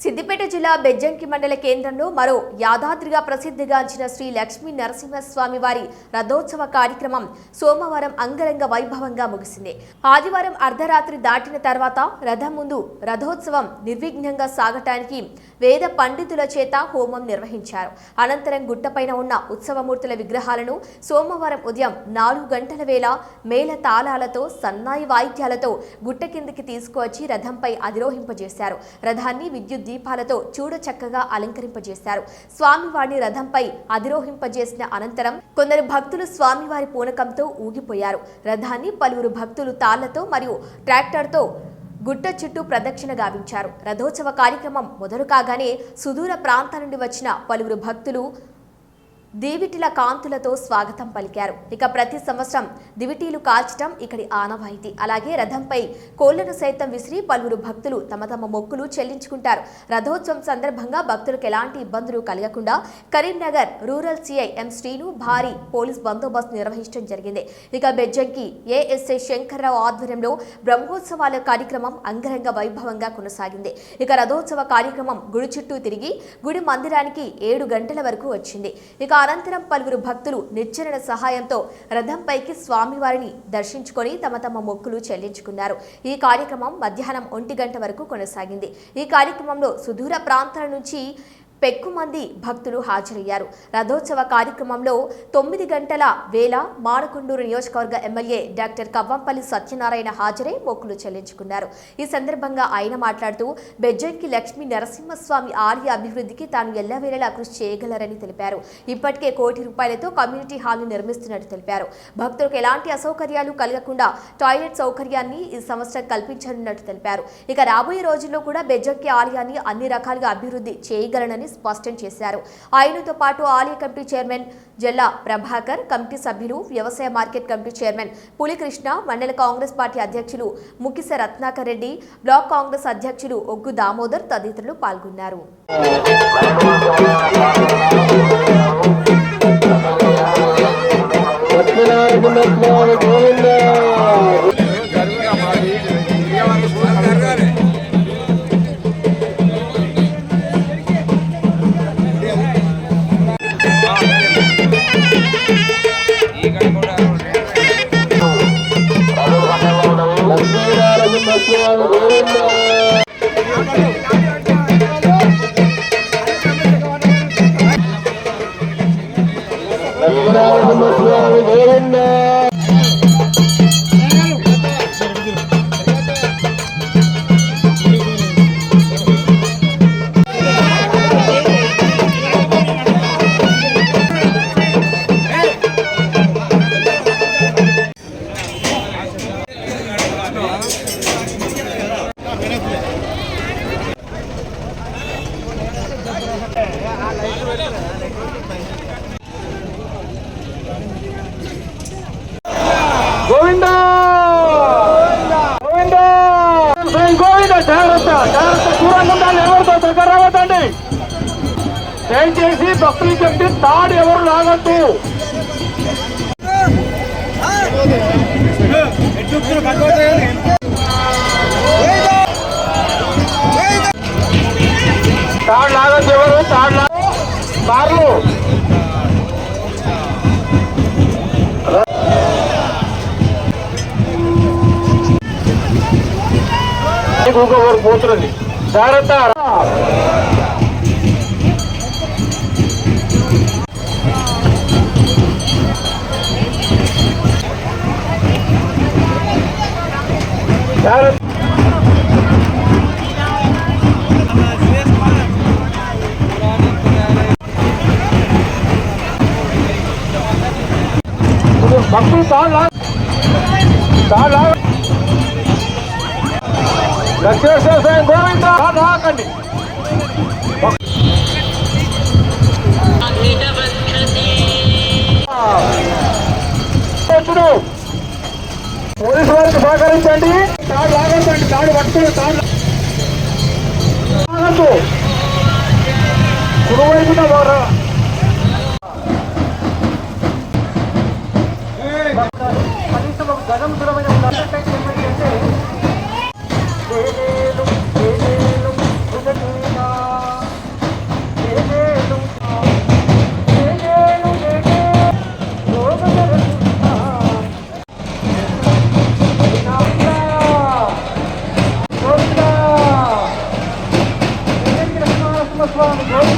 సిద్దిపేట జిల్లా బెజ్జంకి మండల కేంద్రంలో మరో యాదాద్రిగా ప్రసిద్ధిగాంచిన శ్రీ లక్ష్మీ నరసింహస్వామి వారి రథోత్సవ కార్యక్రమం సోమవారం అంగరంగ వైభవంగా ముగిసింది. ఆదివారం అర్ధరాత్రి దాటిన తర్వాత రథం ముందు రథోత్సవం నిర్విఘ్నంగా సాగటానికి వేద పండితుల చేత హోమం నిర్వహించారు. అనంతరం గుట్టపైన ఉన్న ఉత్సవమూర్తుల విగ్రహాలను సోమవారం ఉదయం 4 గంటల వేళ మేళ తాళాలతో సన్నాయి వాయిద్యాలతో గుట్ట కిందికి తీసుకువచ్చి రథంపై అధిరోహింపజేశారు. రథాన్ని విద్యుత్ దీపాలతో చూడచక్కగా అలంకరింపజేశారు. స్వామివారిని రథంపై అధిరోహింపజేసిన అనంతరం కొందరు భక్తులు స్వామివారి పూనకంతో ఊగిపోయారు. రథాన్ని పలువురు భక్తులు తాళ్లతో మరియు ట్రాక్టర్తో గుట్ట చుట్టూ ప్రదక్షిణ గావించారు. రథోత్సవ కార్యక్రమం మొదలు కాగానే సుదూర ప్రాంతాల నుండి వచ్చిన పలువురు భక్తులు దివిటీల కాంతులతో స్వాగతం పలికారు. ఇక ప్రతి సంవత్సరం దివిటీలు కాల్చడం ఇక్కడి ఆనవాయితీ. అలాగే రథంపై కోళ్లను సైతం విసిరి పలువురు భక్తులు తమ తమ మొక్కులు చెల్లించుకుంటారు. రథోత్సవం సందర్భంగా భక్తులకు ఎలాంటి ఇబ్బందులు కలగకుండా కరీంనగర్ రూరల్ సిఐ ఎం శ్రీను భారీ పోలీస్ బందోబస్తు నిర్వహించడం జరిగింది. ఇక బెజ్జంకి ఏఎస్ఐ శంకర్రావు ఆధ్వర్యంలో బ్రహ్మోత్సవాల కార్యక్రమం అంగరంగ వైభవంగా కొనసాగింది. ఇక రథోత్సవ కార్యక్రమం గుడి చుట్టూ తిరిగి గుడి మందిరానికి 7 గంటల వరకు వచ్చింది. ఇక అనంతరం పలువురు భక్తులు నిర్చరణ సహాయంతో రథంపైకి స్వామివారిని దర్శించుకొని తమ తమ మొక్కులు చెల్లించుకున్నారు. ఈ కార్యక్రమం మధ్యాహ్నం 1 గంట వరకు కొనసాగింది. ఈ కార్యక్రమంలో సుదూర ప్రాంతాల నుంచి పెక్కుమంది భక్తులు హాజరయ్యారు. రథోత్సవ కార్యక్రమంలో 9 గంటల వేళ మానకొండూరు నియోజకవర్గ ఎమ్మెల్యే డాక్టర్ కవ్వంపల్లి సత్యనారాయణ హాజరై మొక్కులు చెల్లించుకున్నారు. ఈ సందర్భంగా ఆయన మాట్లాడుతూ బెజ్జంకి లక్ష్మీ నరసింహస్వామి ఆలయ అభివృద్ధికి తాను ఎల్లవేళలా కృషి చేయగలరని తెలిపారు. ఇప్పటికే ₹1 కోటి కమ్యూనిటీ హాల్ను నిర్మిస్తున్నట్టు తెలిపారు. భక్తులకు ఎలాంటి అసౌకర్యాలు కలగకుండా టాయిలెట్ సౌకర్యాన్ని ఈ సంవత్సరం కల్పించనున్నట్టు తెలిపారు. ఇక రాబోయే రోజుల్లో కూడా బెజ్జంకి ఆలయాన్ని అన్ని రకాలుగా అభివృద్ధి చేయగలనని స్పష్టం చేశారు. ఆయనతో పాటు ఆలయ కమిటీ చైర్మన్ జల్లా ప్రభాకర్, కమిటీ సభ్యులు, వ్యవసాయ మార్కెట్ కమిటీ చైర్మన్ పులికృష్ణ, మండల కాంగ్రెస్ పార్టీ అధ్యక్షులు ముకిస రత్నాకర్ రెడ్డి, బ్లాక్ కాంగ్రెస్ అధ్యక్షులు ఒగ్గు దామోదర్ తదితరులు పాల్గొన్నారు. గోవిందా గోవిందా గోవింద జాగ్రత్త జాగ్రత్త, దూరంగా ఉండాలి, ఎవరితో దగ్గర రావద్దండి. దయచేసి భక్తులు చెప్పి తాడు ఎవరు లాగద్దు. తాడు లాగద్దు, ఎవరు తాడు తాళ్ళు ఇంకొకరు పోతున్నది, జాగ్రత్త. భక్తులు తాళ్ళ లక్ష్మేశ్వర గోవింద రాకండి. పోలీసు వారికి సహకరించండి. తాడు లాగొద్దండి, తాడు పట్టుకుని తాడు లాగద్దు. కుడివైపున కనీసం ఒక గజం దూరమైన ఉన్నట్టయితే స్వామి గోవింద